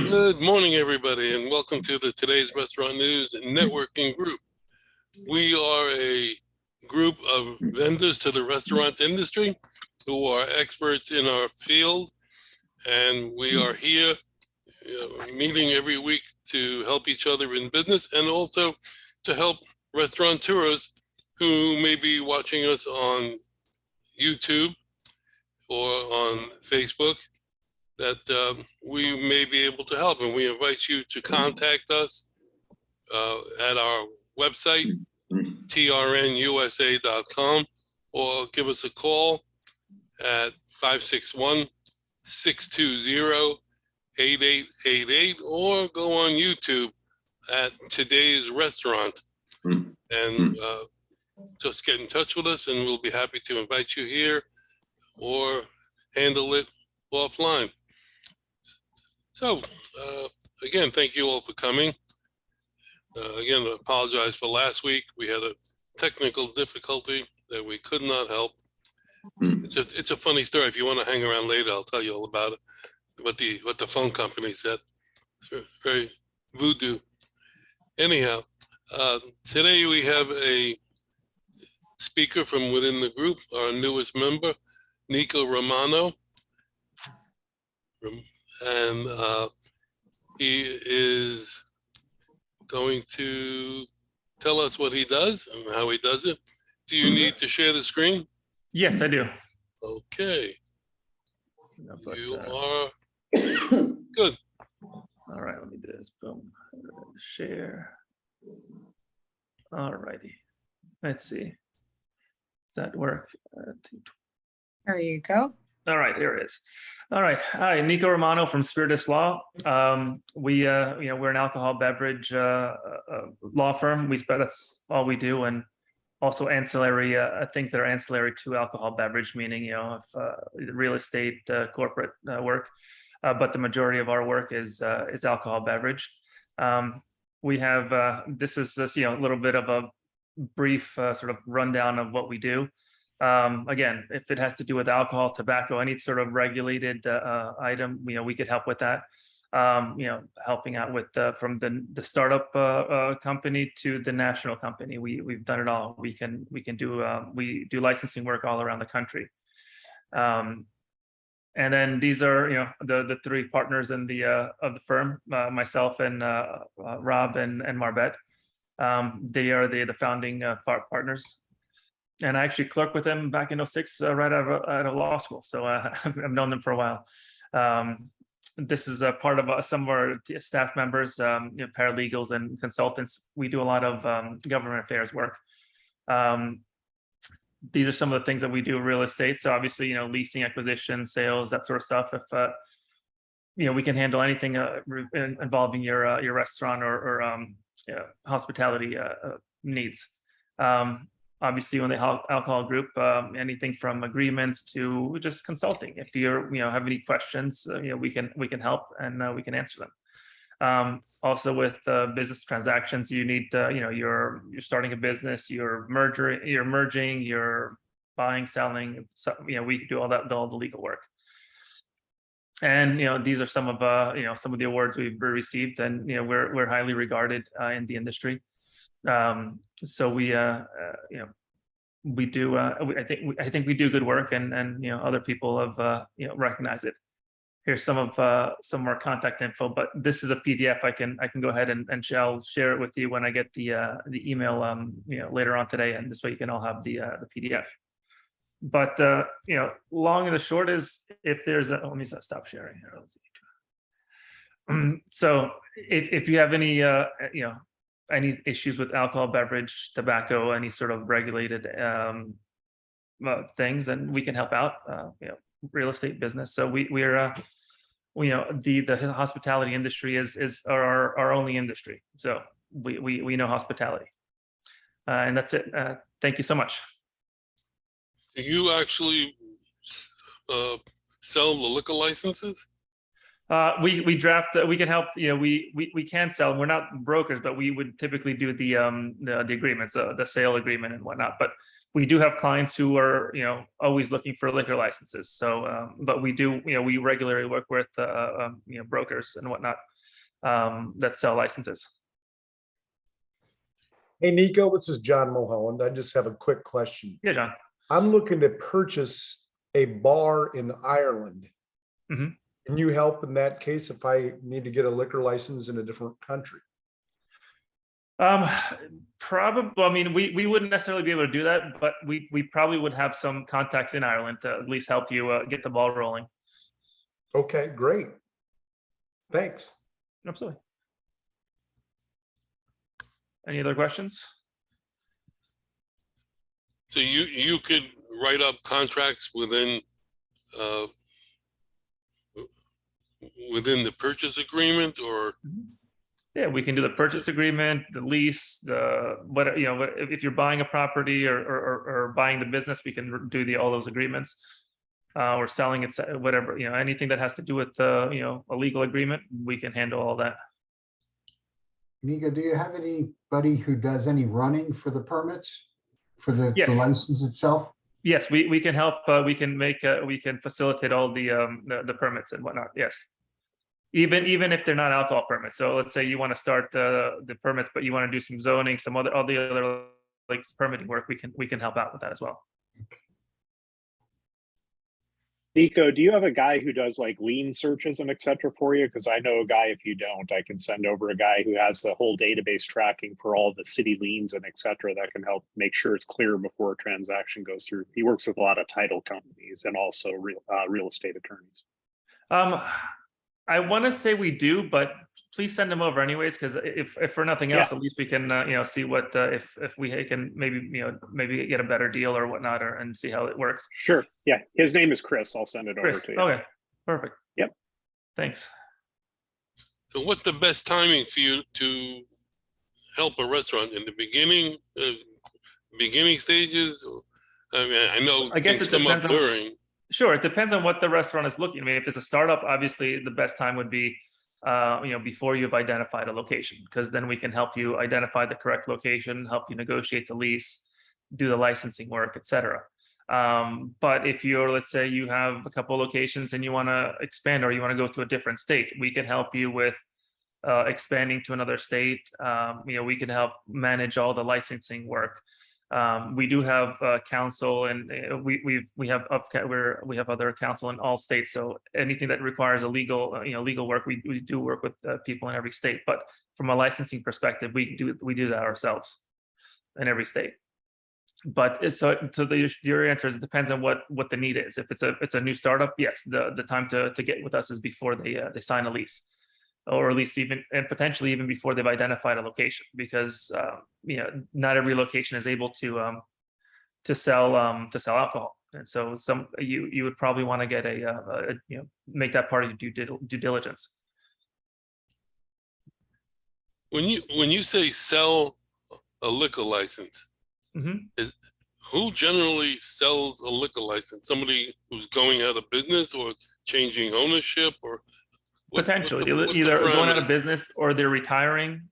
Good morning, everybody, and welcome to the Today's Restaurant News Networking Group. We are a group of vendors to the restaurant industry who are experts in our field, and we are here meeting every week to help each other in business and also to help restaurateurs who may be watching us on YouTube or on Facebook that we may be able to help. And we invite you to contact us at our website, trnusa.com, or give us a call at 561-620-8888, or go on YouTube at Today's Restaurant. And just get in touch with us and we'll be happy to invite you here or handle it offline. So again, thank you all for coming. Again, I apologize for last week. We had a technical difficulty that we could not help. It's a funny story. If you want to hang around later, I'll tell you all about it. What the phone company said. It's very voodoo. Anyhow, today we have a speaker from within the group, our newest member, Nico Romero. And he is going to tell us what he does and how he does it. Do you need to share the screen? Yes, I do. Okay. But, you are good. All right, let me do this. Boom. Share. All righty. Let's see. Does that work? There you go. All right, here it is. All right. Hi, Nico Romero from Spiritus Law. We're an alcohol beverage law firm. That's all we do, and also ancillary things that are ancillary to alcohol beverage, meaning real estate, corporate work. But the majority of our work is alcohol beverage. We have this is just a little bit of a brief sort of rundown of what we do. Again, if it has to do with alcohol, tobacco, any sort of regulated item, we could help with that. Helping out with from the startup company to the national company. We've done it all. We do licensing work all around the country. And then these are the three partners in the of the firm, myself and Rob and Marbet. They are the founding partners. And I actually clerked with them back in 2006, right out of law school. So I've known them for a while. This is a part of some of our staff members, paralegals and consultants. We do a lot of government affairs work. These are some of the things that we do in real estate. So obviously, leasing, acquisition, sales, that sort of stuff. If we can handle anything involving your restaurant or hospitality needs. Obviously, when the alcohol group, anything from agreements to just consulting. If you have any questions, we can help and we can answer them. Also, with business transactions, you need you're starting a business, you're merging, you're buying, selling. So, we do all the legal work. And these are some of some of the awards we've received, and we're highly regarded in the industry. So we do. I think we do good work, and other people have recognized it. Here's some of our contact info, but this is a PDF. I can go ahead and I'll share it with you when I get the email later on today, and this way you can all have the PDF. But long and the short is, if there's let me stop sharing here. Let's see. So if you have any any issues with alcohol, beverage, tobacco, any sort of regulated things, then we can help out. Real estate business. So we're the hospitality industry is our only industry. So we know hospitality, and that's it. Thank you so much. Do you actually sell the liquor licenses? We draft. We can help. We can sell. We're not brokers, but we would typically do the agreements, the sale agreement and whatnot. But we do have clients who are always looking for liquor licenses. So, but we do we regularly work with brokers and whatnot. that sell licenses. Hey, Nico, this is John Mulholland. I just have a quick question. Yeah, John. I'm looking to purchase a bar in Ireland. Mhm. Can you help in that case if I need to get a liquor license in a different country? Probably. I mean, we wouldn't necessarily be able to do that, but we probably would have some contacts in Ireland to at least help you get the ball rolling. Okay, great. Thanks. Absolutely. Any other questions? So you could write up contracts within the purchase agreement, or Yeah, we can do the purchase agreement, the lease, if you're buying a property or buying the business, we can do all those agreements. Or selling it, whatever, anything that has to do with a legal agreement, we can handle all that. Nico, do you have anybody who does any running for the permits for the Yes. license itself? Yes, we can help. We can facilitate all the permits and whatnot. Yes, even if they're not alcohol permits. So let's say you want to start the permits, but you want to do some zoning, all the other like permitting work. We can help out with that as well. Nico, do you have a guy who does like lien searches and et cetera for you? Because I know a guy, if you don't, I can send over a guy who has the whole database tracking for all the city liens and et cetera that can help make sure it's clear before a transaction goes through. He works with a lot of title companies and also real estate attorneys. I want to say we do, but please send them over anyways, because if for nothing else, at least we can see what if we can maybe get a better deal or whatnot, and see how it works. Sure. Yeah. His name is Chris. I'll send it over to you. Okay. Perfect. Yep. Thanks. so what's the best timing for you to help a restaurant in the beginning stages? I mean, I know I guess things it come up depends on- during. Sure, it depends on what the restaurant is looking. I mean, if it's a startup, obviously the best time would be, before you've identified a location, because then we can help you identify the correct location, help you negotiate the lease, do the licensing work, etc. But if let's say you have a couple locations and you want to expand, or you want to go to a different state, we can help you with expanding to another state. We can help manage all the licensing work. We do have counsel, and we have other counsel in all states. So anything that requires a legal work, we do work with people in every state. But from a licensing perspective, we do that ourselves in every state. But your answer is, it depends on what the need is. If it's a new startup, yes, the time to get with us is before they sign a lease, or at least and potentially even before they've identified a location, because not every location is able to sell alcohol, and so you would probably want to get make that part of your due diligence. When you say sell a liquor license, who generally sells a liquor license? Somebody who's going out of business or changing ownership, or Potentially, either going out of business or they're retiring.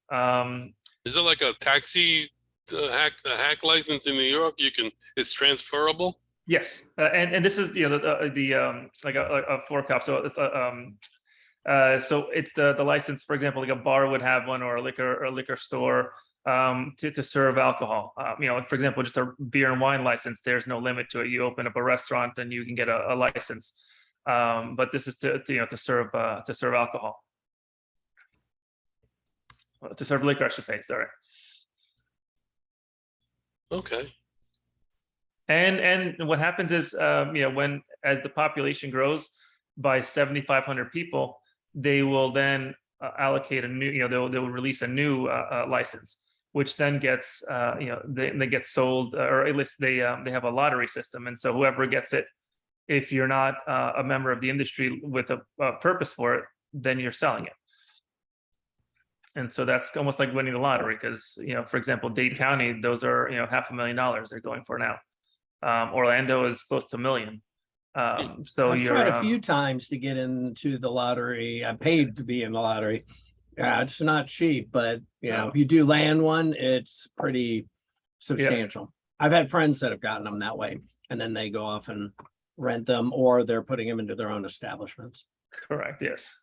Is it like a taxi hack license in New York? It's transferable. Yes, and this is like a four-cup. So it's the license. For example, like a bar would have one, or a liquor store to serve alcohol. For example, just a beer and wine license. There's no limit to it. You open up a restaurant and you can get a license. But this is to serve alcohol, to serve liquor, I should say. Sorry. Okay. And what happens is, as the population grows by 7,500 people, they will then allocate a new, they'll release a new license, which then gets, they get sold, or at least they have a lottery system, and so whoever gets it. If you're not a member of the industry with a purpose for it, then you're selling it. And so that's almost like winning the lottery, because, for example, Dade County, those are, $500,000 they're going for now. Orlando is close to $1 million. So I've tried a few times to get into the lottery. I paid to be in the lottery. It's not cheap, but if you do land one, it's pretty substantial. I've had friends that have gotten them that way, and then they go off and rent them, or they're putting them into their own establishments. Correct. Yes.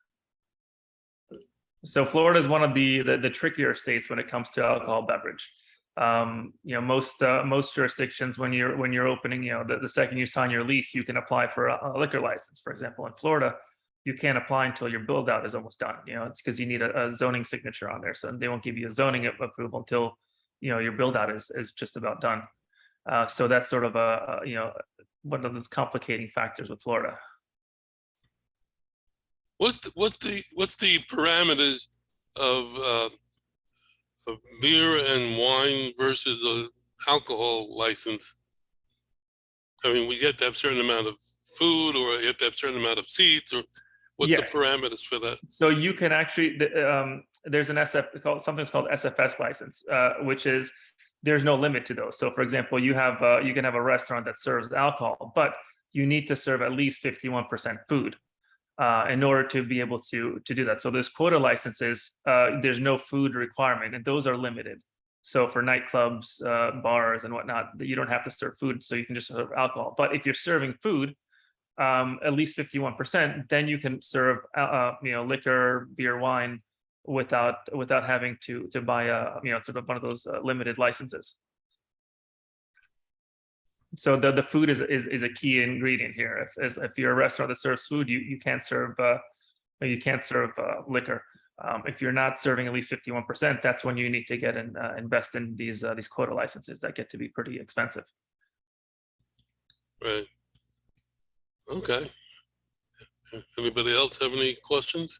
So Florida is one of the trickier states when it comes to alcohol beverage. Most jurisdictions, when you're opening, the second you sign your lease, you can apply for a liquor license. For example, in Florida, you can't apply until your build out is almost done. It's because you need a zoning signature on there, so they won't give you a zoning approval until your build out is just about done. So that's sort of one of those complicating factors with Florida. What's the parameters of beer and wine versus a alcohol license? I mean, we have to have a certain amount of food, or you have to have a certain amount of seats, or what's Yes. the parameters for that? So you can actually, there's something's called SFS license, which is, there's no limit to those. So for example, you can have a restaurant that serves alcohol, but you need to serve at least 51% food in order to be able to do that. So there's quota licenses, there's no food requirement, and those are limited. So for nightclubs, bars and whatnot, you don't have to serve food, so you can just serve alcohol. But if you're serving food, at least 51%, then you can serve liquor, beer, wine without having to buy sort of one of those limited licenses. So the food is a key ingredient here. If you're a restaurant that serves food, you can't serve liquor. If you're not serving at least 51%, that's when you need to get and invest in these quota licenses that get to be pretty expensive. Right. Okay. Anybody else have any questions?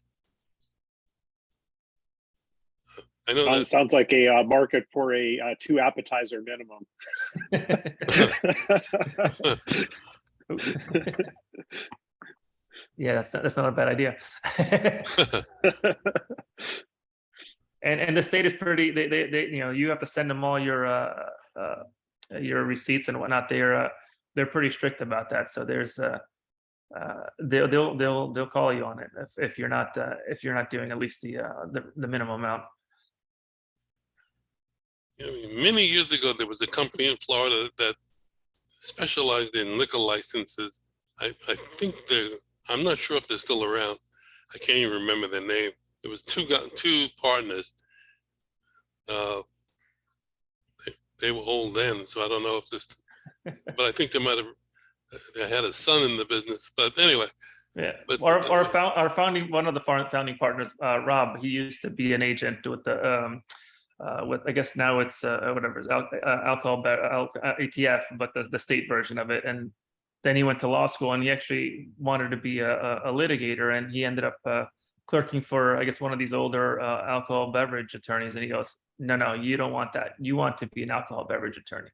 I know that Sounds like a market for a 2 appetizer minimum. Yeah, that's not a bad idea. And the state is pretty. They you have to send them all your receipts and whatnot. They're pretty strict about that. So there's they'll call you on it if you're not doing at least the minimum amount. I mean, many years ago, there was a company in Florida that specialized in liquor licenses. I think I'm not sure if they're still around. I can't even remember their name. There was two partners. They were old then, so I don't know if this, but I think they had a son in the business. But anyway. Yeah. But our founding, one of the founding partners, Rob, he used to be an agent with the with, I guess now it's whatever, alcohol ATF, but the state version of it. And then he went to law school, and he actually wanted to be a litigator, and he ended up clerking for, I guess, one of these older alcohol beverage attorneys. And he goes, no, you don't want that. You want to be an alcohol beverage attorney.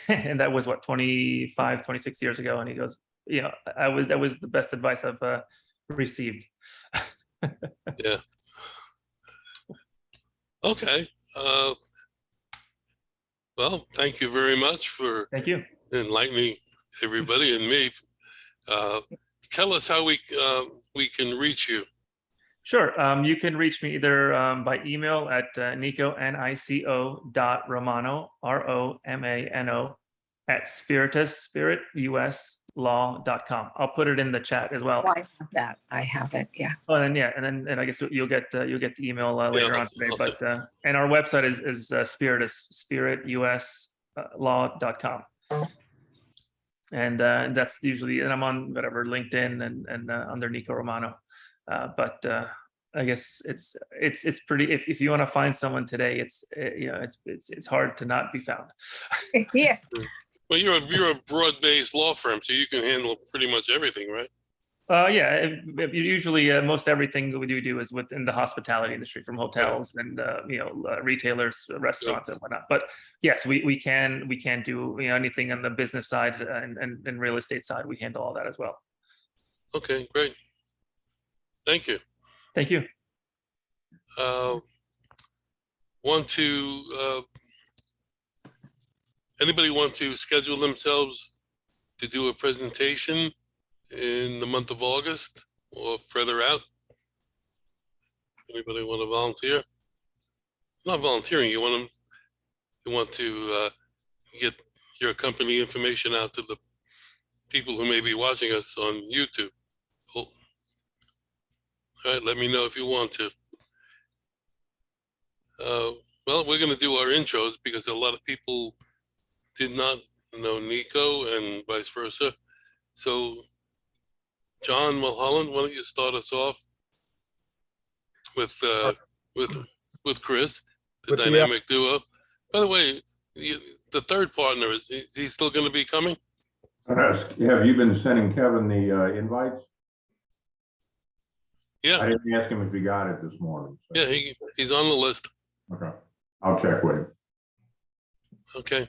And that was what, 26 years ago. And he goes, that was the best advice I've received. Yeah. Okay. Well, thank you very much for Thank you. enlightening everybody and me. Tell us how we can reach you. Sure. You can reach me either by email at nico.romano, ROMANO, at spiritus.law.com. I'll put it in the chat as well. Oh, I have that. I have it. Yeah. Oh, and I guess you'll get the email later on today. But and our website is Spiritus, spiritus.law.com. And that's usually, and I'm on whatever LinkedIn and under Nico Romano. But I guess it's pretty. If you want to find someone today, it's hard to not be found. Yeah. Well, you're a broad-based law firm, so you can handle pretty much everything, right? Yeah. Usually, most everything we do is within the hospitality industry, from hotels and retailers, restaurants, and whatnot. But yes, we can do anything on the business side and real estate side. We handle all that as well. Okay, great. Thank you. Thank you. Anybody want to schedule themselves to do a presentation in the month of August or further out? Anybody want to volunteer? Not volunteering. You want to get your company information out to the people who may be watching us on YouTube. Cool. All right, let me know if you want to. Well, we're going to do our intros because a lot of people did not know Nico and vice versa. So, John Mulholland, why don't you start us off with Chris, the With the- dynamic duo. By the way, the third partner, is he still going to be coming? Have you been sending Kevin the invites? Yeah. I didn't ask him if he got it this morning. So. Yeah, he's on the list. Okay. I'll check with him. Okay.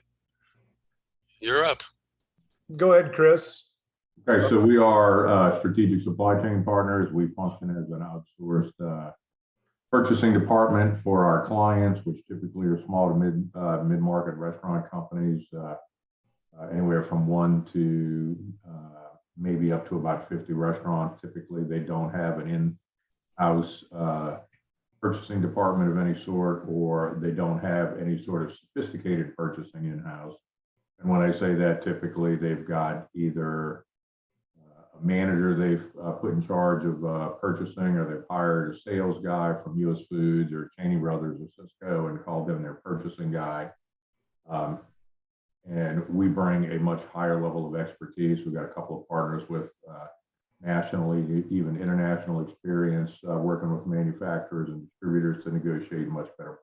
You're up. Go ahead, Chris. Okay, so we are strategic supply chain partners. We function as an outsourced purchasing department for our clients, which typically are small to mid-market restaurant companies, anywhere from 1 to maybe up to about 50 restaurants. Typically, they don't have an in-house purchasing department of any sort, or they don't have any sort of sophisticated purchasing in-house. And when I say that, typically they've got either a manager they've put in charge of purchasing, or they've hired a sales guy from US Foods or Cheney Brothers or Cisco and called them their purchasing guy. And we bring a much higher level of expertise. We've got a couple of partners with nationally, even international experience, working with manufacturers and distributors to negotiate much better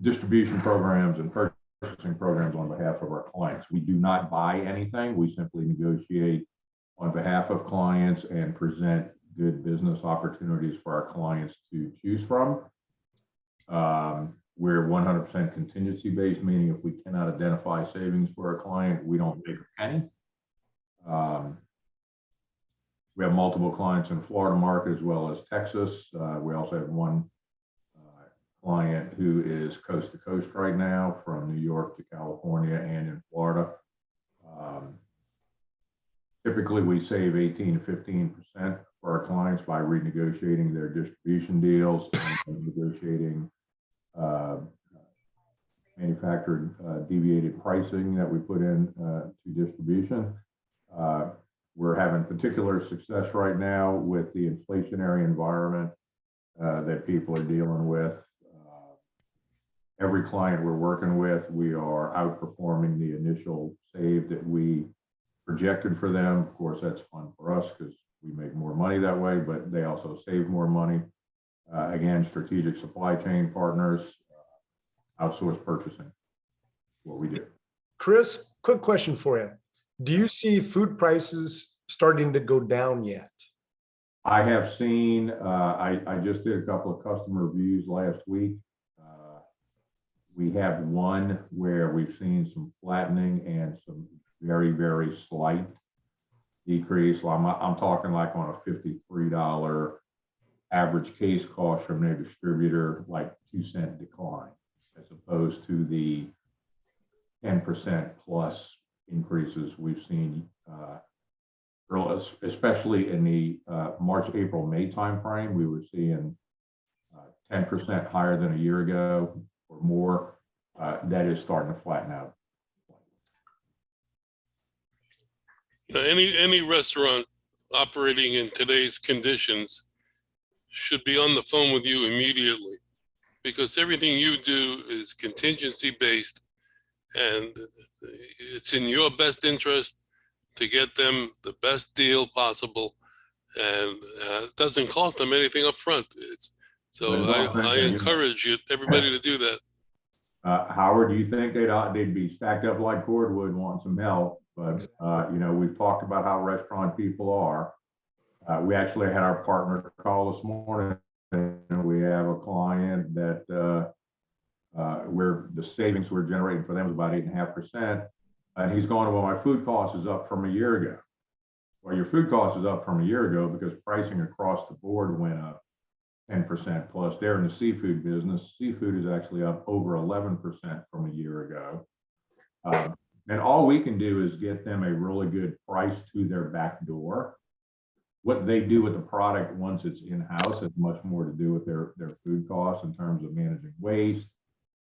distribution programs and purchasing programs on behalf of our clients. We do not buy anything. We simply negotiate on behalf of clients and present good business opportunities for our clients to choose from. We're 100% contingency based, meaning if we cannot identify savings for a client, we don't take a penny. We have multiple clients in the Florida market as well as Texas. We also have one client who is coast to coast right now, from New York to California and in Florida. Typically, we save 18 to 15% for our clients by renegotiating their distribution deals and negotiating manufactured deviated pricing that we put in to distribution. We're having particular success right now with the inflationary environment that people are dealing with. Every client we're working with, we are outperforming the initial save that we projected for them. Of course, that's fun for us because we make more money that way, but they also save more money. Again, strategic supply chain partners, outsourced purchasing, what we do. Chris, quick question for you. Do you see food prices starting to go down yet? I have seen, I just did a couple of customer reviews last week. We have one where we've seen some flattening and some very, very slight decrease. Well, I'm talking like on a $53 average case cost from their distributor, like 2-cent decline, as opposed to the 10% plus increases we've seen, especially in the March, April, May timeframe. We were seeing 10% higher than a year ago or more. That is starting to flatten out. Any restaurant operating in today's conditions should be on the phone with you immediately, because everything you do is contingency based, and it's in your best interest to get them the best deal possible, and it doesn't cost them anything up front. So I encourage everybody to do that. Howard, do you think they'd be stacked up like cordwood wanting some help? But we've talked about how restaurant people are. We actually had our partner call this morning, and we have a client that where the savings we're generating for them is about 8.5%. And he's going, well, my food cost is up from a year ago. Well, your food cost is up from a year ago because pricing across the board went up 10% plus. They're in the seafood business. Seafood is actually up over 11% from a year ago. And all we can do is get them a really good price to their back door. What they do with the product once it's in-house has much more to do with their food costs in terms of managing waste,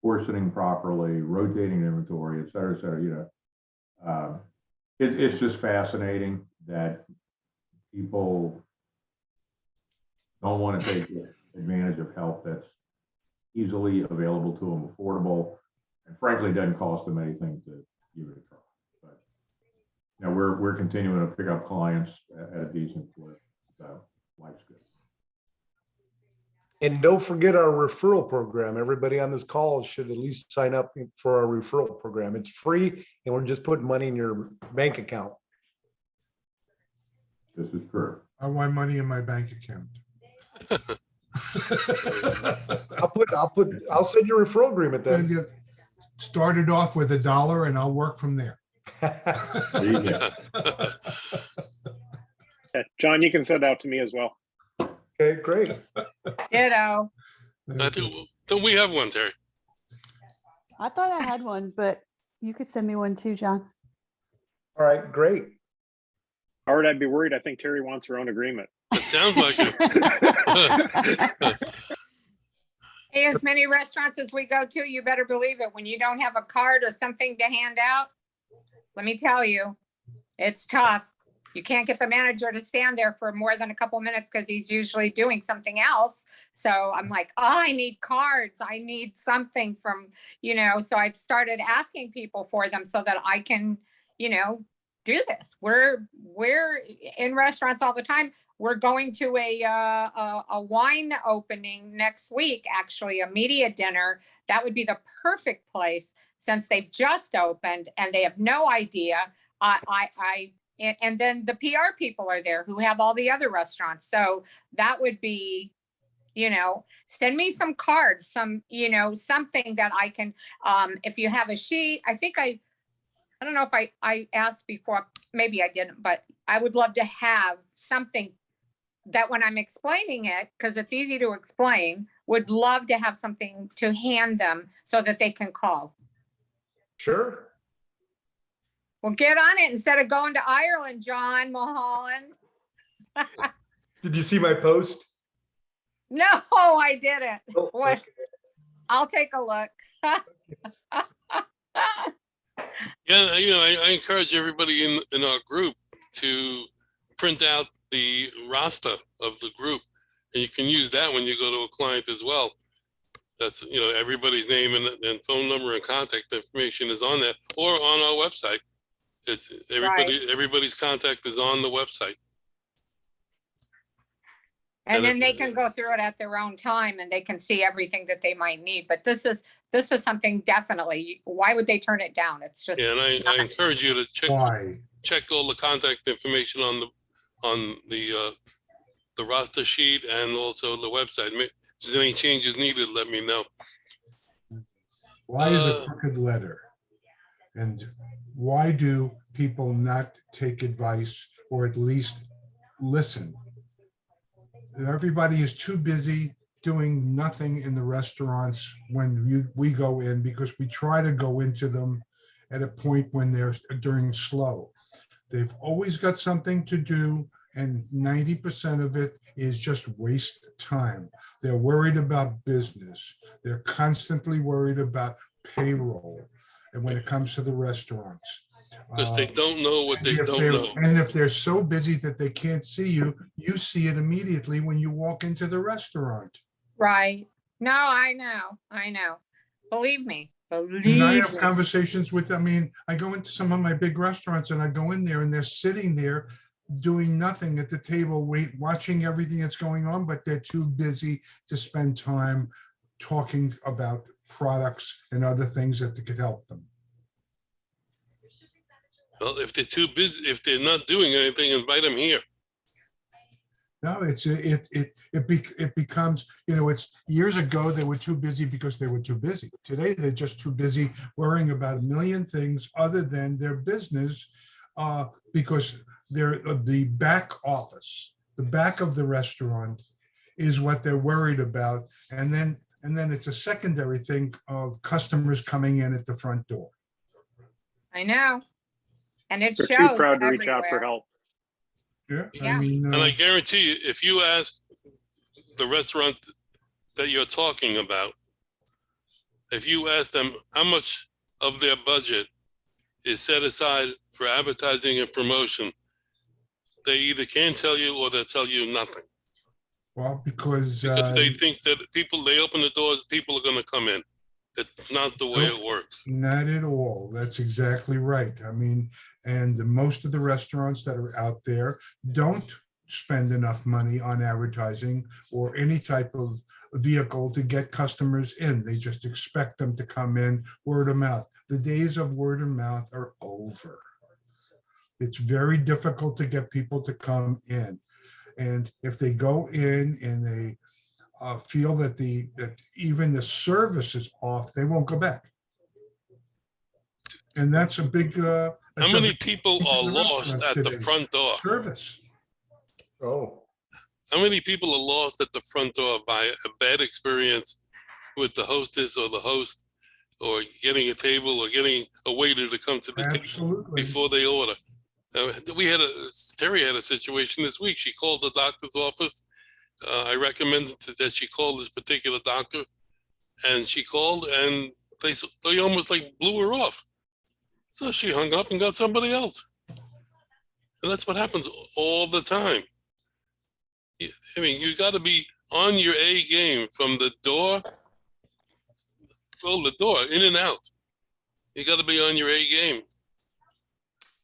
portioning properly, rotating inventory, et cetera, et cetera. It's just fascinating that people don't want to take advantage of help that's easily available to them, affordable, and frankly, doesn't cost them anything to give it a try. But you know, we're continuing to pick up clients at a decent clip, so life's good. And don't forget our referral program. Everybody on this call should at least sign up for our referral program. It's free and we're just putting money in your bank account. This is true. I want money in my bank account. I'll send you a referral agreement Then then. you started off with $1 and I'll work from there. There you go. Yeah, John, you can send out to me as well. Okay, great. Ditto. I think, don't we have one, Terry? I thought I had one, but you could send me one too, John. All right, great. Howard, I'd be worried. I think Terry wants her own agreement. It sounds like it. Hey, as many restaurants as we go to, you better believe it. When you don't have a card or something to hand out, let me tell you, it's tough. You can't get the manager to stand there for more than a couple minutes because he's usually doing something else. So I'm like, oh, I need cards. I need something from, so I've started asking people for them so that I can, do this. We're in restaurants all the time. We're going to a wine opening next week, actually, a media dinner. That would be the perfect place since they've just opened and they have no idea. And then the PR people are there who have all the other restaurants. So that would be, send me some cards, something that I can, if you have a sheet, I don't know if I asked before, maybe I didn't, but I would love to have something that when I'm explaining it, because it's easy to explain, would love to have something to hand them so that they can call. Sure. Well, get on it instead of going to Ireland, John Mulholland. Did you see my post? No, I didn't. Oh, What? okay. I'll take a look. Yeah, I encourage everybody in our group to print out the roster of the group, and you can use that when you go to a client as well. That's, everybody's name and phone number and contact information is on there or on our website. It's everybody's contact is on the website. And then they can go through it at their own time and they can see everything that they might need. But this is something definitely, why would they turn it down? It's just. Yeah, and I encourage you to Why? check all the contact information on the roster sheet and also the website. If there's any changes needed, let me know. Why is a crooked letter? And why do people not take advice or at least listen? Everybody is too busy doing nothing in the restaurants when we go in, because we try to go into them at a point when they're during slow. They've always got something to do, and 90% of it is just waste time. They're worried about business. They're constantly worried about payroll. And when it comes to the restaurants, Because they don't know what they don't know. and if they're so busy that they can't see you, you see it immediately when you walk into the restaurant. Right. No, I know. Believe me. And I have conversations with, I go into some of my big restaurants and I go in there and they're sitting there doing nothing at the table, watching everything that's going on, but they're too busy to spend time talking about products and other things that could help them. Well, if they're too busy, if they're not doing anything, invite them here. No, it becomes, it's years ago they were too busy because they were too busy. Today, they're just too busy worrying about a million things other than their business, because they're the back office, the back of the restaurant is what they're worried about. And then it's a secondary thing of customers coming in at the front door. I know. And it They're shows too proud to reach out for everywhere. help. Yeah. Yeah. And I guarantee you, if you ask the restaurant that you're talking about, if you ask them how much of their budget is set aside for advertising and promotion, they either can't tell you or they'll tell you nothing. Well, because they think that they open the doors, people are gonna come in. It's not the way it works. not at all. That's exactly right. I mean, and most of the restaurants that are out there don't spend enough money on advertising or any type of vehicle to get customers in. They just expect them to come in word of mouth. The days of word of mouth are over. It's very difficult to get people to come in. And if they go in and they feel that even the service is off, they won't go back. And that's a big. How many people are lost at the front door? Service. Oh, How many people are lost at the front door by a bad experience with the hostess or the host, or getting a table or getting a waiter to come to the table Absolutely. before they order? Terry had a situation this week. She called the doctor's office. I recommended that she call this particular doctor, and she called, and they almost like blew her off. So she hung up and got somebody else. And that's what happens all the time. I mean, you got to be on your A game from the door, in and out. You got to be on your A game.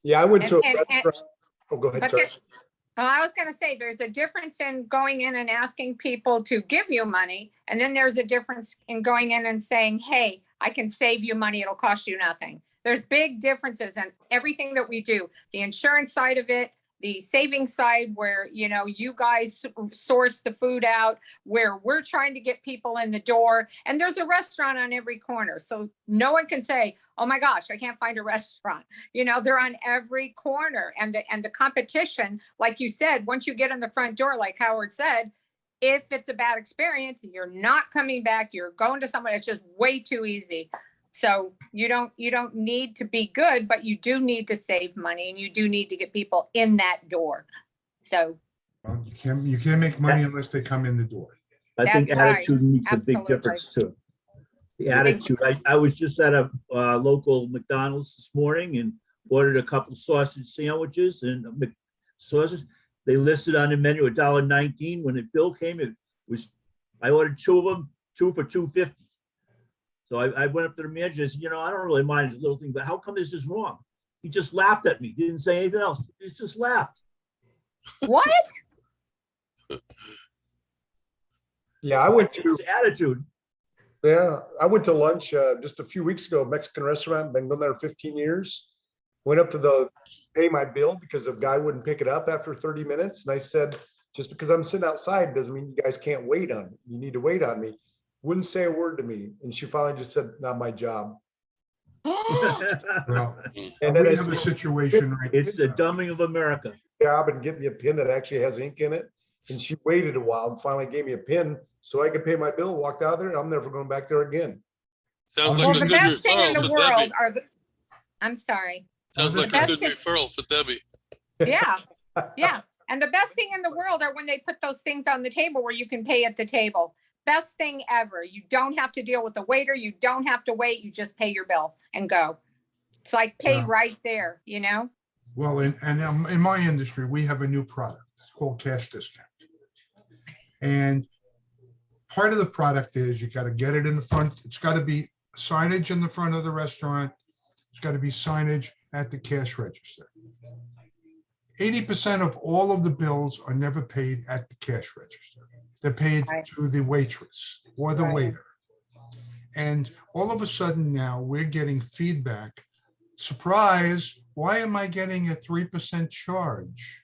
yeah, I went to a And- restaurant. Oh, go ahead, But Terry. I was going to say, there's a difference in going in and asking people to give you money. And then there's a difference in going in and saying, hey, I can save you money. It'll cost you nothing. There's big differences in everything that we do. The insurance side of it, the savings side where, you guys source the food out, where we're trying to get people in the door. And there's a restaurant on every corner. So no one can say, oh my gosh, I can't find a restaurant. They're on every corner. And the competition, like you said, once you get in the front door, like Howard said, if it's a bad experience, you're not coming back, you're going to someone. It's just way too easy. So you don't need to be good, but you do need to save money, and you do need to get people in that door. So Well, you can't make money unless they come in the door. I think That's right. attitude makes a big Absolutely. difference too. The attitude. I was just at a local McDonald's this morning and ordered a couple sausage sandwiches and sausage. They listed on the menu $1.19. When the bill came, I ordered two of them, two for $2.50. So I went up to the manager and said, I don't really mind this little thing, but how come this is wrong? He just laughed at me. He didn't say anything else. He just laughed. what? Yeah, I went to His attitude. lunch just a few weeks ago, Mexican restaurant, been going there 15 years. Went up to pay my bill because the guy wouldn't pick it up after 30 minutes. And I said, just because I'm sitting outside doesn't mean you guys can't wait on me. You need to wait on me. Wouldn't say a word to me. And she finally just said, not my job. Well, And we then I have said, a situation right It's the now. dumbing of America. job and get me a pin that actually has ink in it. And she waited a while and finally gave me a pin so I could pay my bill, walked out there, and I'm never going back there again. Sounds Well, like Well, a the good best thing in referral the for Debbie. world are I'm sorry. Sounds like a best good thing- referral for Debbie. Yeah. Yeah. And the best thing in the world are when they put those things on the table where you can pay at the table. Best thing ever. You don't have to deal with the waiter. You don't have to wait. You just pay your bill and go. It's like pay Yeah. right there, Well, in my industry, we have a new product. It's called cash discount. And part of the product is you got to get it in the front. It's got to be signage in the front of the restaurant. It's got to be signage at the cash register. 80% of all of the bills are never paid at the cash register. They're paid Right. to the waitress or the Right. waiter. And all of a sudden now we're getting feedback. Surprise, why am I getting a 3% charge?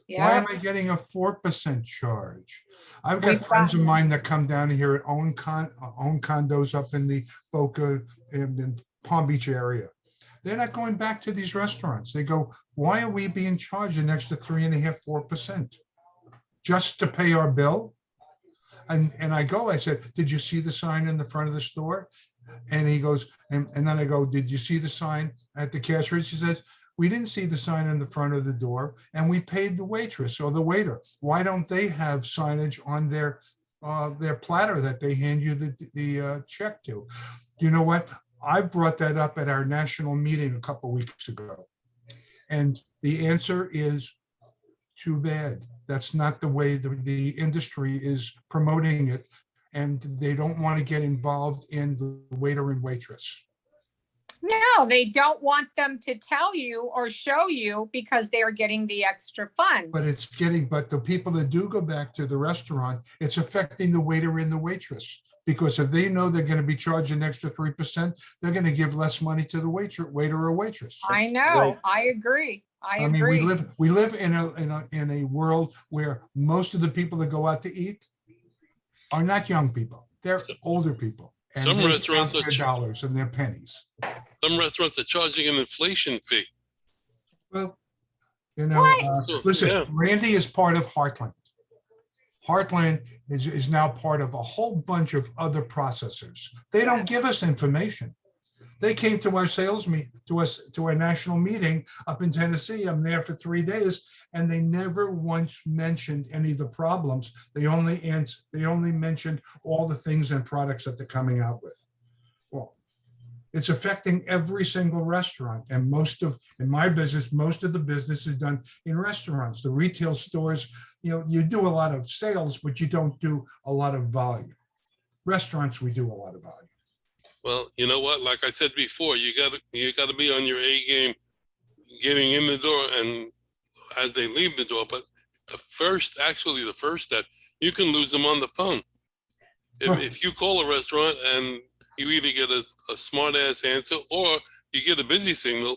Why am Yeah. I getting a 4% charge? I've got We've friends of gotten- mine that come down here and own condos up in the Boca and Palm Beach area. They're not going back to these restaurants. They go, why are we being charged an extra 3.5%, 4% just to pay our bill? And I said, did you see the sign in the front of the store? And he goes, and then I go, did you see the sign at the cash register? He says, we didn't see the sign in the front of the door and we paid the waitress or the waiter. Why don't they have signage on their platter that they hand you the check to? You know what? I brought that up at our national meeting a couple of weeks ago. And the answer is too bad. That's not the way the industry is promoting it. And they don't want to get involved in the waiter and waitress. No, they don't want them to tell you or show you because they are getting the extra funds. But the people that do go back to the restaurant, it's affecting the waiter and the waitress. Because if they know they're going to be charged an extra 3%, they're going to give less money to the waiter or waitress. I know. Right. I agree. I mean, agree. we live in a world where most of the people that go out to eat are not young people. They're older people. And Some they restaurants count are their dollars and their pennies. Some restaurants are charging an inflation fee. Well, you know, listen, Yeah. Randy is part of Heartland. Heartland is now part of a whole bunch of other processors. They don't give us information. They came to our to our national meeting up in Tennessee. I'm there for 3 days, and they never once mentioned any of the problems. They only mentioned all the things and products that they're coming out with. Well, it's affecting every single restaurant, and in my business, most of the business is done in restaurants. The retail stores, you do a lot of sales, but you don't do a lot of volume. Restaurants, we do a lot of volume. Well, you know what? Like I said before, you got to be on your A game, getting in the door and as they leave the door. But the first step, you can lose them on the phone. If you call a restaurant and you either get a smart ass answer or you get a busy signal,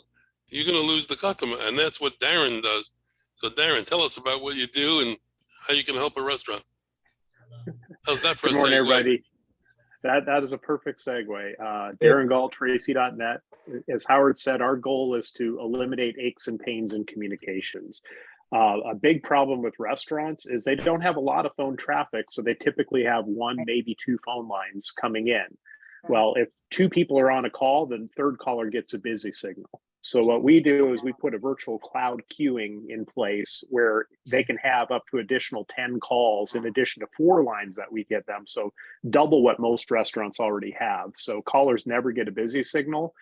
you're going to lose the customer. And that's what Darren does. So Darren, tell us about what you do and how you can help a restaurant. How's that for Good a morning, segue? everybody. That is a perfect segue. Darren Gall, Tracy.net. As Howard said, our goal is to eliminate aches and pains in communications. A big problem with restaurants is they don't have a lot of phone traffic, so they typically have one, maybe two phone lines coming in. Well, if two people are on a call, then third caller gets a busy signal. So what we do is we put a virtual cloud queuing in place where they can have up to additional 10 calls in addition to 4 lines that we give them. So double what most restaurants already have. So callers never get a busy signal.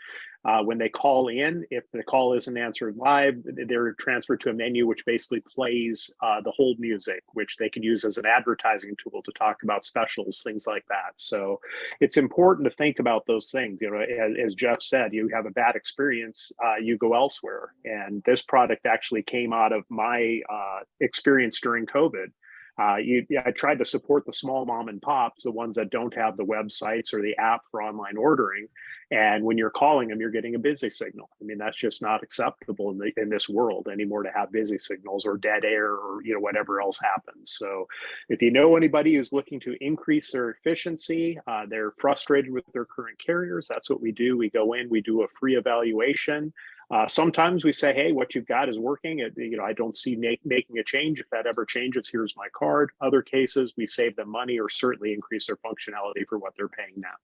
When they call in, if the call isn't answered live, they're transferred to a menu which basically plays the hold music, which they can use as an advertising tool to talk about specials, things like that. So it's important to think about those things. As Jeff said, you have a bad experience, you go elsewhere. And this product actually came out of my experience during COVID. I tried to support the small mom and pops, the ones that don't have the websites or the app for online ordering. And when you're calling them, you're getting a busy signal. I mean, that's just not acceptable in this world anymore to have busy signals or dead air or whatever else happens. So if you know anybody who's looking to increase their efficiency, they're frustrated with their current carriers, that's what we do. We go in, we do a free evaluation. Sometimes we say, hey, what you've got is working. I don't see making a change. If that ever changes, here's my card. Other cases, we save them money or certainly increase their functionality for what they're paying now.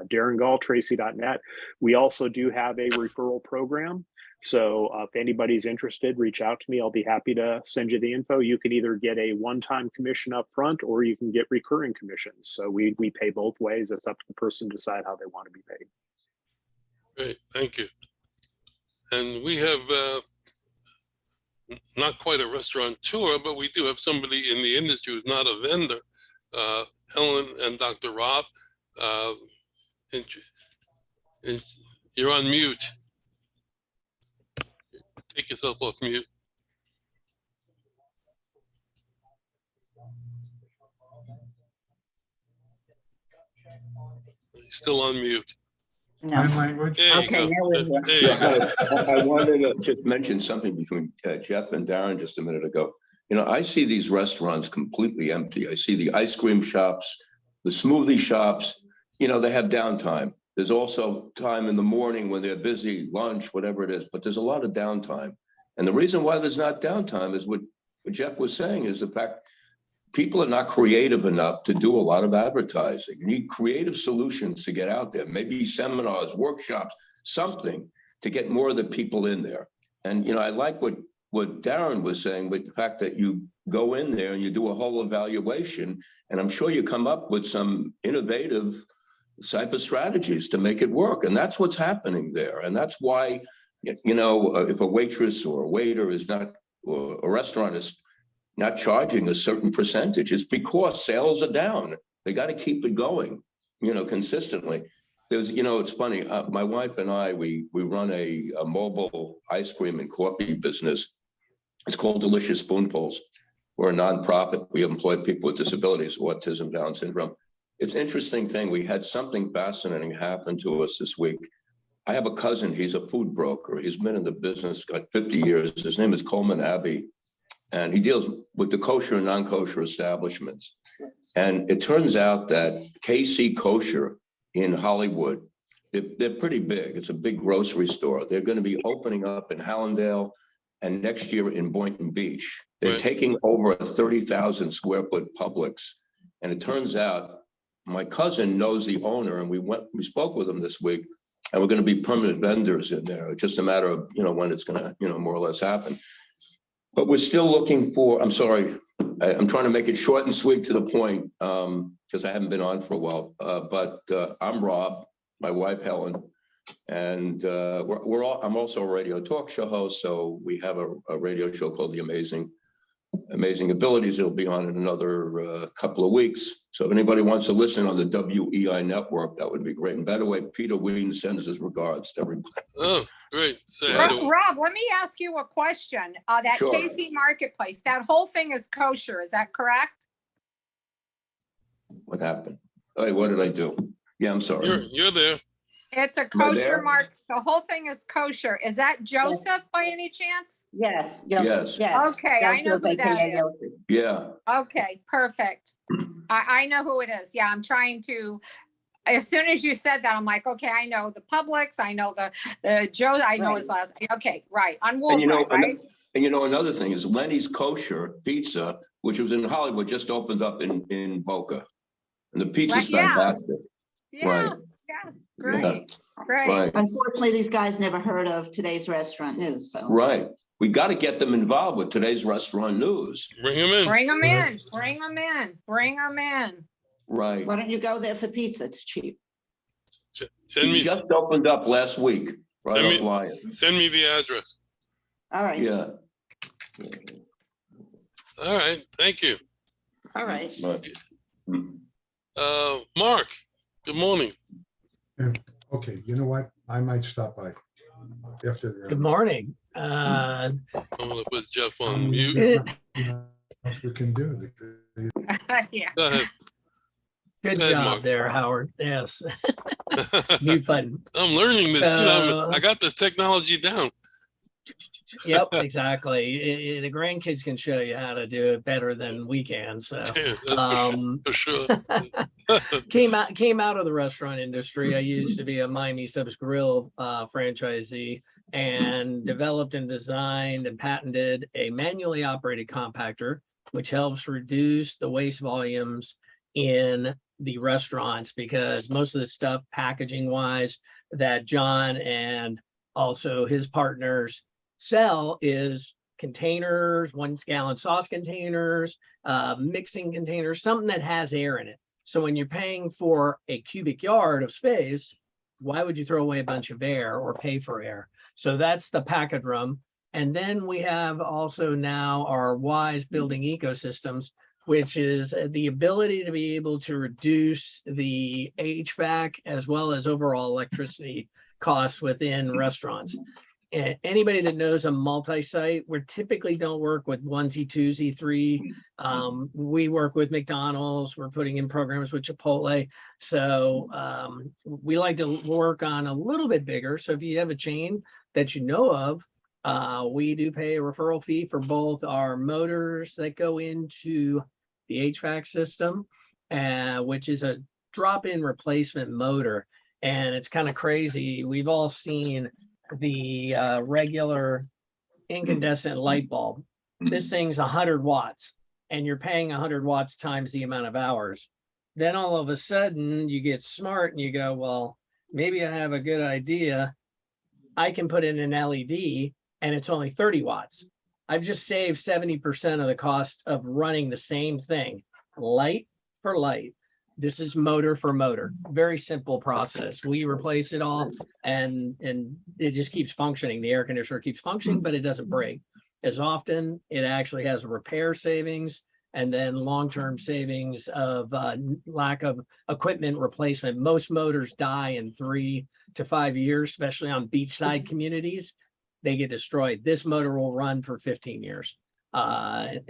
Darren Gall, Tracy.net. We also do have a referral program. So if anybody's interested, reach out to me. I'll be happy to send you the info. You can either get a one-time commission up front or you can get recurring commissions. So we pay both ways. It's up to the person to decide how they want to be paid. Great, thank you. And we have not quite a restaurateur, but we do have somebody in the industry who's not a vendor. Helen and Dr. Rob, you're on mute. Take yourself off mute. You're still on mute. Sign language. There you Okay, go. now we're here. There you go. I wanted to just mention something between Jeff and Darren just a minute ago. I see these restaurants completely empty. I see the ice cream shops, the smoothie shops, they have downtime. There's also time in the morning when they're busy, lunch, whatever it is, but there's a lot of downtime. And the reason why there's not downtime is what Jeff was saying is the fact people are not creative enough to do a lot of advertising. You need creative solutions to get out there, maybe seminars, workshops, something to get more of the people in there. And, I like what Darren was saying, but the fact that you go in there and you do a whole evaluation, and I'm sure you come up with some innovative type of strategies to make it work. And that's what's happening there. And that's why, if a waitress or a waiter is not, or a restaurant is not charging a certain percentage. It's because sales are down. They got to keep it going, consistently. There's, it's funny. My wife and I, we run a mobile ice cream and coffee business. It's called Delicious Spoonfuls. We're a nonprofit. We employ people with disabilities, autism, Down syndrome. It's an interesting thing. We had something fascinating happen to us this week. I have a cousin. He's a food broker. He's been in the business, got 50 years. His name is Coleman Abbey, and he deals with the kosher and non-kosher establishments. And it turns out that KC Kosher in Hollywood, they're pretty big. It's a big grocery store. They're going to be opening up in Hallandale and next year in Boynton Beach. They're taking over a 30,000 square foot Publix. And it turns out my cousin knows the owner, and we spoke with him this week, and we're going to be permanent vendors in there. It's just a matter of, when it's going to, more or less happen. But we're still looking for, I'm sorry, I'm trying to make it short and sweet to the point, because I haven't been on for a while. But I'm Rob, my wife Helen, and I'm also a radio talk show host. So we have a radio show called The Amazing Abilities. It'll be on in another couple of weeks. So if anybody wants to listen on the WEI network, that would be great. And by the way, Peter Ween sends his regards to everybody. Oh, great. Say hi to him. Rob, let me ask you a question. That Sure. KC Marketplace, that whole thing is kosher, is that correct? What happened? Hey, what did I do? Yeah, I'm sorry. You're there. It's a Am I kosher there? mark. The whole thing is kosher. Is that Joseph by any chance? Yes. Yes. Okay, I know who that is. Yeah. Okay, perfect. I know who it is. Yeah, I'm trying to, as soon as you said that, I'm like, okay, I know the Publix, I know the Joe, I know his last, okay, right, on And Woolworth, right? Another thing is Lenny's Kosher Pizza, which was in Hollywood, just opened up in Boca. And the pizza's Yeah. fantastic. Yeah, Right. yeah, great. Right. Unfortunately, these guys never heard of today's restaurant news, so. Right. We got to get them involved with today's restaurant news. Bring him in. Bring them in, bring them in, bring them in. Right. Why don't you go there for pizza? It's cheap. Send We me, just opened up last week, right off Lion. send me the address. All right, Yeah. All right. Thank you. all right. Right. Mark, good morning. Okay, you know what? I might stop by after the. Good morning. I'm going to put Jeff on mute. There's nothing else we can do. Yeah. Go ahead. Good Go ahead, job Mark. there, Howard. Yes. Mute button. I'm learning this. I got this technology down. Yep, exactly. The grandkids can show you how to do it better than we can. So Yeah, that's for sure. came out of the restaurant industry. I used to be a Miami Subs Grill franchisee, and developed and designed and patented a manually operated compactor, which helps reduce the waste volumes in the restaurants, because most of the stuff packaging wise that John and also his partners sell is containers, 1 gallon sauce containers, mixing containers, something that has air in it. So when you're paying for a cubic yard of space, why would you throw away a bunch of air or pay for air? So that's the packet room. And then we have also now our WISE building ecosystems, which is the ability to be able to reduce the HVAC as well as overall electricity costs within restaurants. And anybody that knows a multi-site, we typically don't work with onesie, twosie, three. We work with McDonald's. We're putting in programs with Chipotle. So we like to work on a little bit bigger. So if you have a chain that you know of, we do pay a referral fee for both our motors that go into the HVAC system, which is a drop-in replacement motor. And it's kind of crazy. We've all seen the regular incandescent light bulb. This thing's 100 watts, and you're paying 100 watts times the amount of hours. Then all of a sudden you get smart and you go, well, maybe I have a good idea. I can put in an LED and it's only 30 watts. I've just saved 70% of the cost of running the same thing, light for light. This is motor for motor. Very simple process. We replace it all and it just keeps functioning. The air conditioner keeps functioning, but it doesn't break. as often. It actually has a repair savings and then long-term savings of lack of equipment replacement. Most motors die in 3 to 5 years, especially on beachside communities. They get destroyed. This motor will run for 15 years. And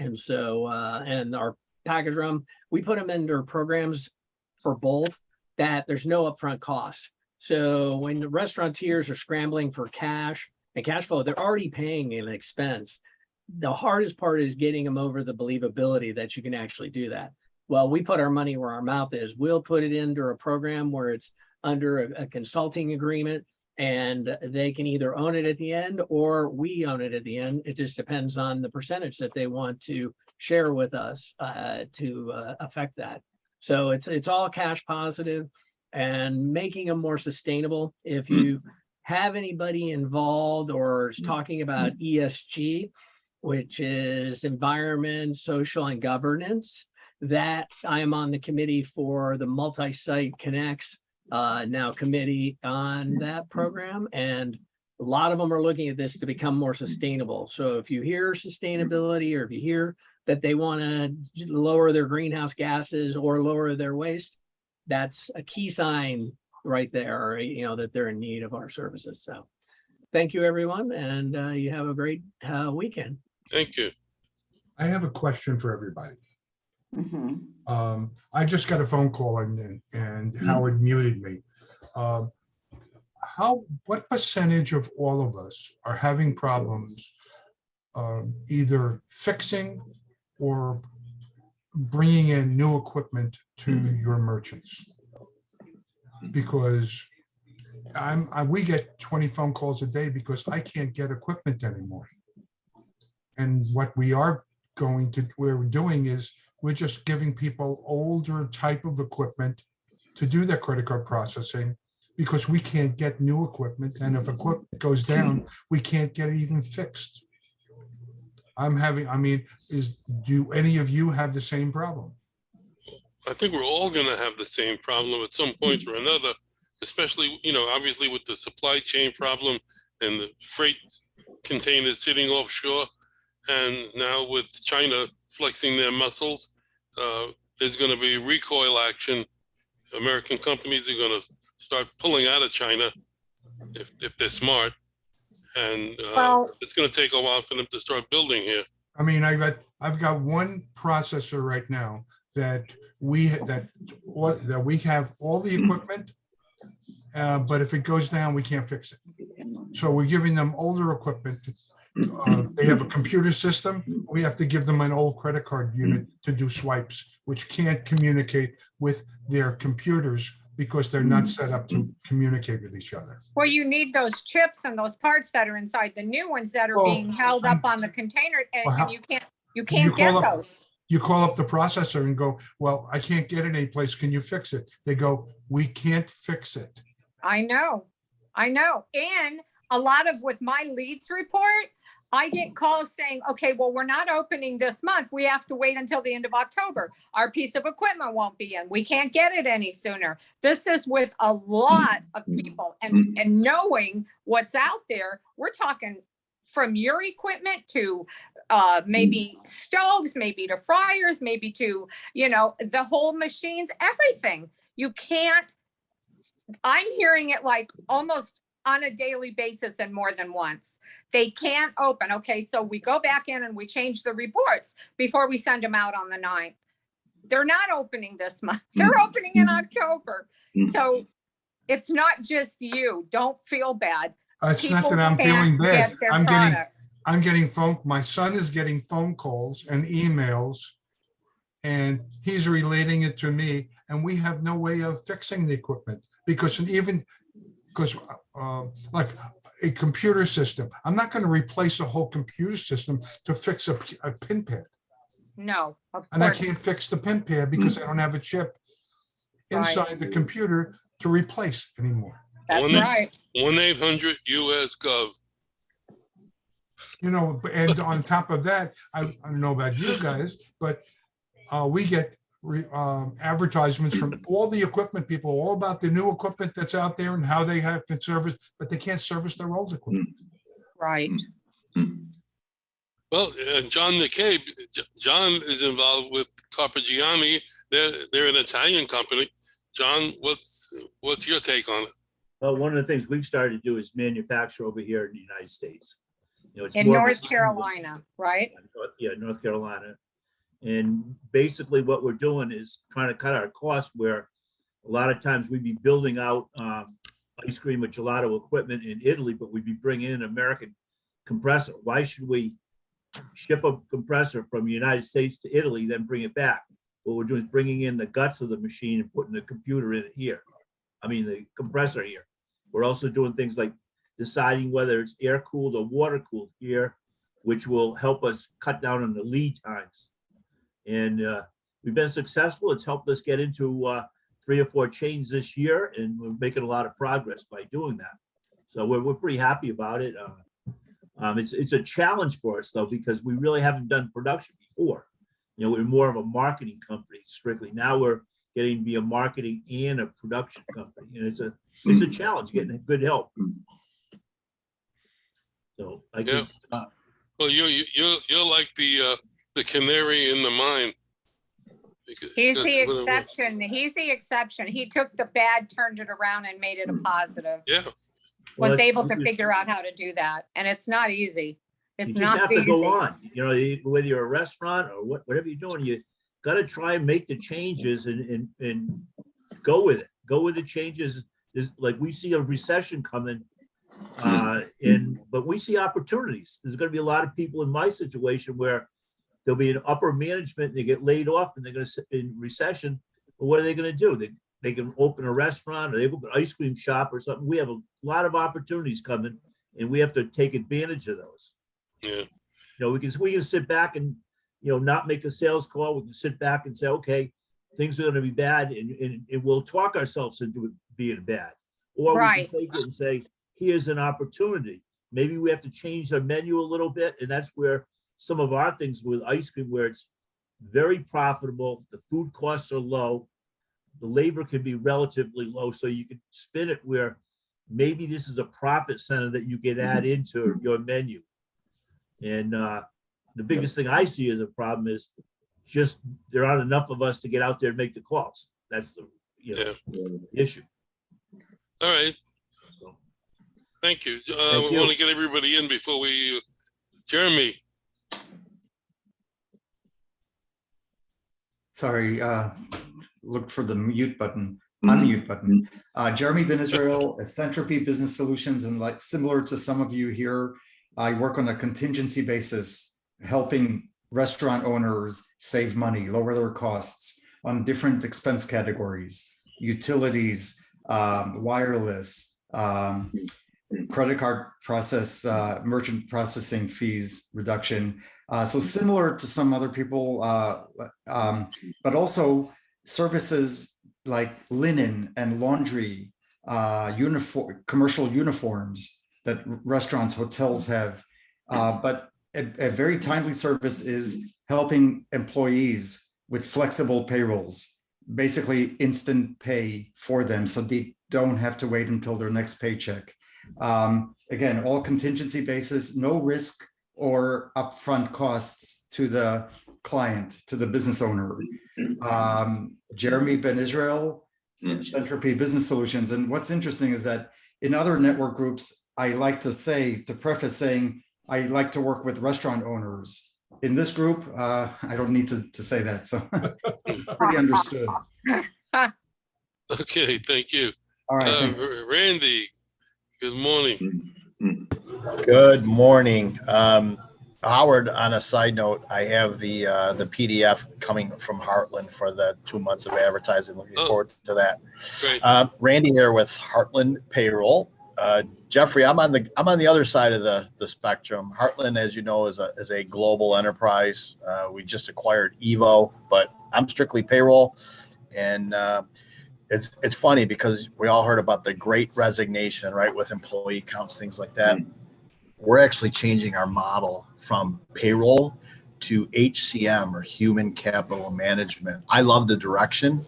our package room, we put them under programs for both that there's no upfront cost. So when the restaurateurs are scrambling for cash and cash flow, they're already paying an expense. The hardest part is getting them over the believability that you can actually do that. Well, we put our money where our mouth is. We'll put it into a program where it's under a consulting agreement, and they can either own it at the end or we own it at the end. It just depends on the percentage that they want to share with us to affect that. So it's all cash positive and making them more sustainable. If you have anybody involved or is talking about ESG, which is environment, social, and governance, that I am on the committee for the Multi-Site Connects now committee on that program. And a lot of them are looking at this to become more sustainable. So if you hear sustainability, or if you hear that they want to lower their greenhouse gases or lower their waste, that's a key sign right there, you know, that they're in need of our services. So thank you, everyone. And you have a great weekend. Thank you. I have a question for everybody. Mhm. I just got a phone call and Howard muted me. What percentage of all of us are having problems either fixing or bringing in new equipment to your merchants? Because we get 20 phone calls a day because I can't get equipment anymore. And what we're doing is we're just giving people older type of equipment to do their credit card processing because we can't get new equipment. And if equipment goes down, we can't get it even fixed. Do any of you have the same problem? I think we're all going to have the same problem at some point or another, especially, you know, obviously with the supply chain problem and the freight containers sitting offshore. And now with China flexing their muscles, there's going to be recoil action. American companies are going to start pulling out of China if they're smart. And it's going to take a while for them to start building here. I mean, I've got one processor right now that we have all the equipment, but if it goes down, we can't fix it. So we're giving them older equipment. They have a computer system. We have to give them an old credit card unit to do swipes, which can't communicate with their computers because they're not set up to communicate with each other. Well, you need those chips and those parts that are inside the new ones that are being held up on the container, and you can't get those. You call up the processor and go, well, I can't get it anyplace. Can you fix it? They go, we can't fix it. I know. And a lot of with my leads report, I get calls saying, okay, well, we're not opening this month. We have to wait until the end of October. Our piece of equipment won't be in. We can't get it any sooner. This is with a lot of people, and knowing what's out there, we're talking from your equipment to maybe stoves, maybe to fryers, maybe to, you know, the whole machines, everything. You can't, I'm hearing it like almost on a daily basis and more than once. They can't open. Okay, so we go back in and we change the reports before we send them out on the 9th. They're not opening this month. They're opening in October. So it's not just you. Don't feel bad. It's not that I'm feeling bad. I'm getting my son is getting phone calls and emails, and he's relating it to me, and we have no way of fixing the equipment because like a computer system, I'm not going to replace a whole computer system to fix a pin pad. No, of course. And I can't fix the pin pad because I don't have a chip inside the computer to replace anymore. That's right. 1-800-US-GOV. You know, and on top of that, I don't know about you guys, but we get advertisements from all the equipment people, all about the new equipment that's out there and how they have to service, but they can't service their old equipment. Right. Well, John McCabe, John is involved with Carpigiani. They're an Italian company. John, what's your take on it? Well, one of the things we've started to do is manufacture over here in the United States. You know, it's In more of a- North Carolina, right? North Carolina. And basically what we're doing is trying to cut our costs, where a lot of times we'd be building out ice cream or gelato equipment in Italy, but we'd be bringing in an American compressor. Why should we ship a compressor from the United States to Italy, then bring it back? What we're doing is bringing in the guts of the machine and putting the computer in it here. I mean, the compressor here. We're also doing things like deciding whether it's air cooled or water cooled here, which will help us cut down on the lead times. And we've been successful. It's helped us get into 3 or 4 chains this year, and we're making a lot of progress by doing that. So we're pretty happy about it. It's a challenge for us though, because we really haven't done production before. You know, we're more of a marketing company strictly. Now we're getting to be a marketing and a production company, and it's a challenge getting good help. So I guess. Well, you're like the canary in the mine. He's the exception. He's the exception. He took the bad, turned it around, and made it a positive. Yeah. Was able to figure out how to do that, and it's not easy. It's you just not have easy. to go on. You know, whether you're a restaurant or whatever you're doing, you got to try and make the changes and go with it. Go with the changes. Like we see a recession coming, but we see opportunities. There's going to be a lot of people in my situation where there'll be an upper management and they get laid off and they're going to sit in recession. But what are they going to do? They can open a restaurant or they open an ice cream shop or something. We have a lot of opportunities coming, and we have to take advantage of those. Yeah. You know, we can sit back and, you know, not make a sales call. We can sit back and say, okay, things are going to be bad, and we'll talk ourselves into it being bad. Or we can take it and say, here's an opportunity. Maybe we have to change our menu a little bit, and that's where some of our things with ice cream, where it's very profitable, the food costs are low, the labor can be relatively low, so you can spin it where maybe this is a profit center that you can add into your menu. And the biggest thing I see as a problem is just there aren't enough of us to get out there and make the calls. That's the issue. All right. Thank you. We want to get everybody in before we, Jeremy. Sorry, look for the mute button, unmute button. Jeremy Ben Israel, Centropy Business Solutions, and like similar to some of you here, I work on a contingency basis, helping restaurant owners save money, lower their costs on different expense categories, utilities, wireless, credit card process, merchant processing fees reduction. So similar to some other people, but also services like linen and laundry, commercial uniforms that restaurants, hotels have. But a very timely service is helping employees with flexible payrolls, basically instant pay for them so they don't have to wait until their next paycheck. Again, all contingency basis, no risk or upfront costs to the client, to the business owner. Jeremy Ben Israel, Centropy Business Solutions. And what's interesting is that in other network groups, I like to preface saying, I like to work with restaurant owners. In this group, I don't need to say that, so pretty understood. Okay, thank you. All right, Randy, good morning. Good morning. Howard, on a side note, I have the PDF coming from Heartland for the 2 months of advertising. Looking forward to that. Great. Randy here with Heartland Payroll. Jeffrey, I'm on the other side of the spectrum. Heartland, as you know, is a global enterprise. We just acquired Evo, but I'm strictly payroll. And it's funny because we all heard about the great resignation, right, with employee counts, things like that. We're actually changing our model from payroll to HCM, or human capital management. I love the direction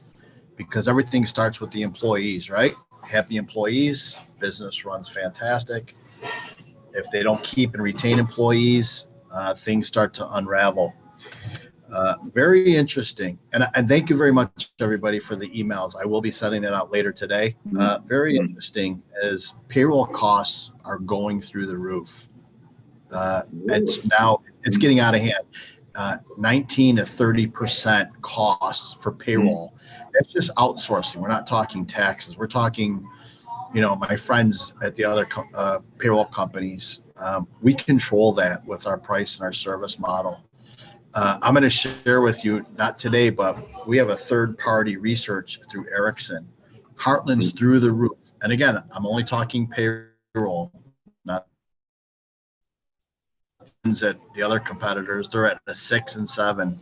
because everything starts with the employees, right? Happy employees, business runs fantastic. If they don't keep and retain employees, things start to unravel. Very interesting. And thank you very much, everybody, for the emails. I will be sending it out later today. Very interesting as payroll costs are going through the roof. It's getting out of hand. 19 to 30% costs for payroll. That's just outsourcing. We're not talking taxes. We're talking, my friends at the other payroll companies. We control that with our price and our service model. I'm going to share with you, not today, but we have a third-party research through Ericsson. Heartland's through the roof. And again, I'm only talking payroll, not at the other competitors. They're at a 6 and 7,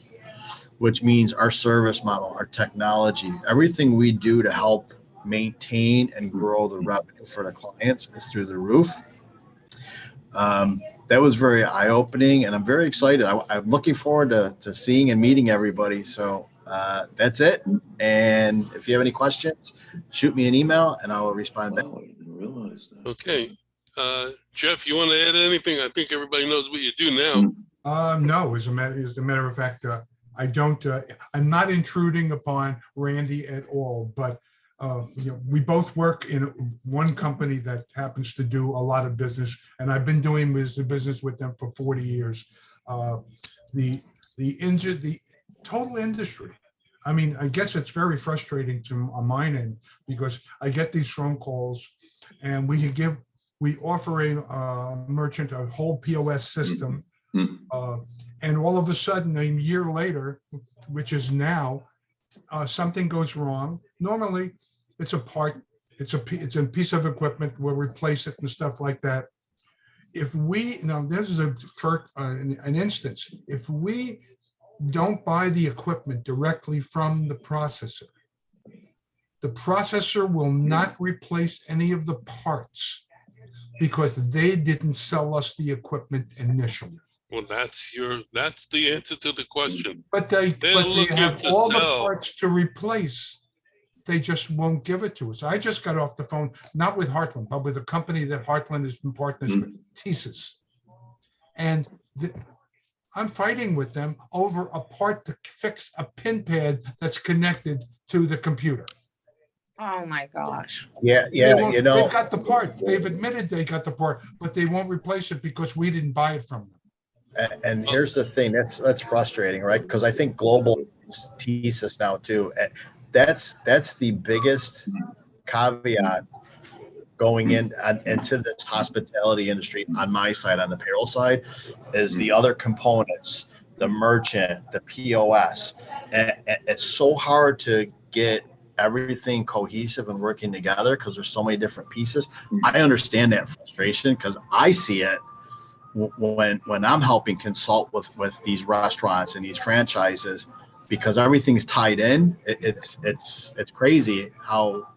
which means our service model, our technology, everything we do to help maintain and grow the revenue for the clients is through the roof. That was very eye-opening, and I'm very excited. I'm looking forward to seeing and meeting everybody. So that's it. And if you have any questions, shoot me an email, and I will respond back. Oh, I didn't realize that. Okay. Jeff, you want to add anything? I think everybody knows what you do now. No, as a matter of fact, I don't, I'm not intruding upon Randy at all, but we both work in one company that happens to do a lot of business, and I've been doing business with them for 40 years. The total industry. I mean, I guess it's very frustrating on my end because I get these phone calls, and we offer a merchant a whole POS system, and all of a sudden, a year later, which is now, something goes wrong. Normally, it's a part, it's a piece of equipment, we'll replace it and stuff like that. If this is an instance, if we don't buy the equipment directly from the processor will not replace any of the parts because they didn't sell us the equipment initially. Well, that's the answer to the question. But they have all the parts to replace. They just won't give it to us. I just got off the phone, not with Heartland, but with a company that Heartland is in partnership with, TSYS. And I'm fighting with them over a part to fix a pin pad that's connected to the computer. Oh my gosh. Yeah, they've got the part. They've admitted they got the part, but they won't replace it because we didn't buy it from them. And here's the thing, that's frustrating, right? Because I think global TSYS now too. That's the biggest caveat going into this hospitality industry on my side, on the payroll side, is the other components, the merchant, the POS. And it's so hard to get everything cohesive and working together because there's so many different pieces. I understand that frustration because I see it when I'm helping consult with these restaurants and these franchises, because everything's tied in. It's crazy how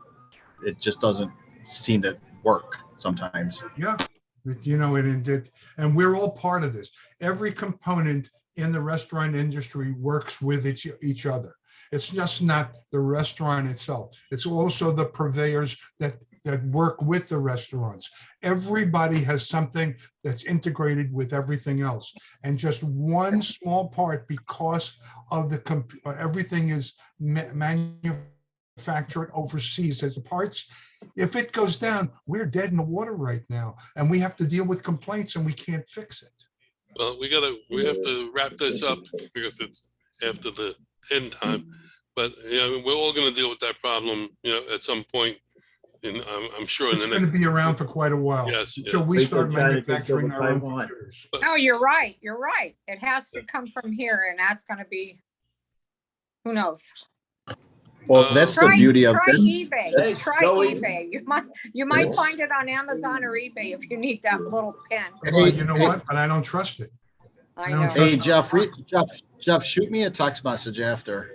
it just doesn't seem to work sometimes. Yeah, and we're all part of this. Every component in the restaurant industry works with each other. It's just not the restaurant itself. It's also the purveyors that work with the restaurants. Everybody has something that's integrated with everything else. And just one small part, because of everything is manufactured overseas as parts. If it goes down, we're dead in the water right now. And we have to deal with complaints and we can't fix it. Well, we have to wrap this up because it's after the end time. But we're all going to deal with that problem, at some point. And I'm sure it's going to be around for quite a while. Yes, until we start manufacturing our own computers. No, you're right. You're right. It has to come from here, and that's going to be, who knows? Well, that's the beauty of try this. eBay. Try eBay. You might find it on Amazon or eBay if you need that little pen. Well, you know what? But I don't trust it. I know. Hey, Jeff, shoot me a text message after.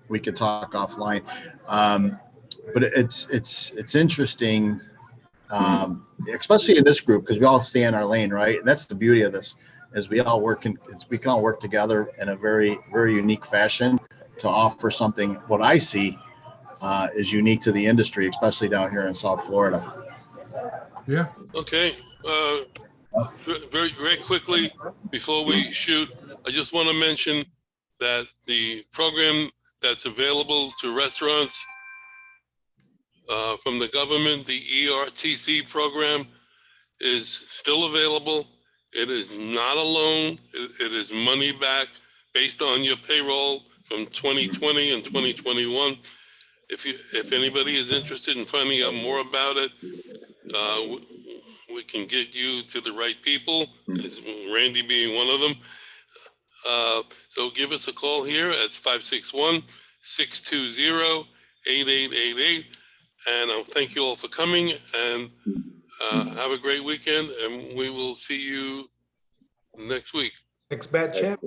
We could talk offline. But it's interesting, especially in this group, because we all stay in our lane, right? And that's the beauty of this, is we can all work together in a very, very unique fashion to offer something. What I see is unique to the industry, especially down here in South Florida. Yeah. Okay. very quickly before we shoot, I just want to mention that the program that's available to restaurants from the government, the ERTC program, is still available. It is not a loan. It is money back based on your payroll from 2020 and 2021. If anybody is interested in finding out more about it, we can get you to the right people, Randy being one of them. So give us a call here at 561-620-8888. And I'll thank you all for coming, and have a great weekend, and we will see you next week. Next bat champ.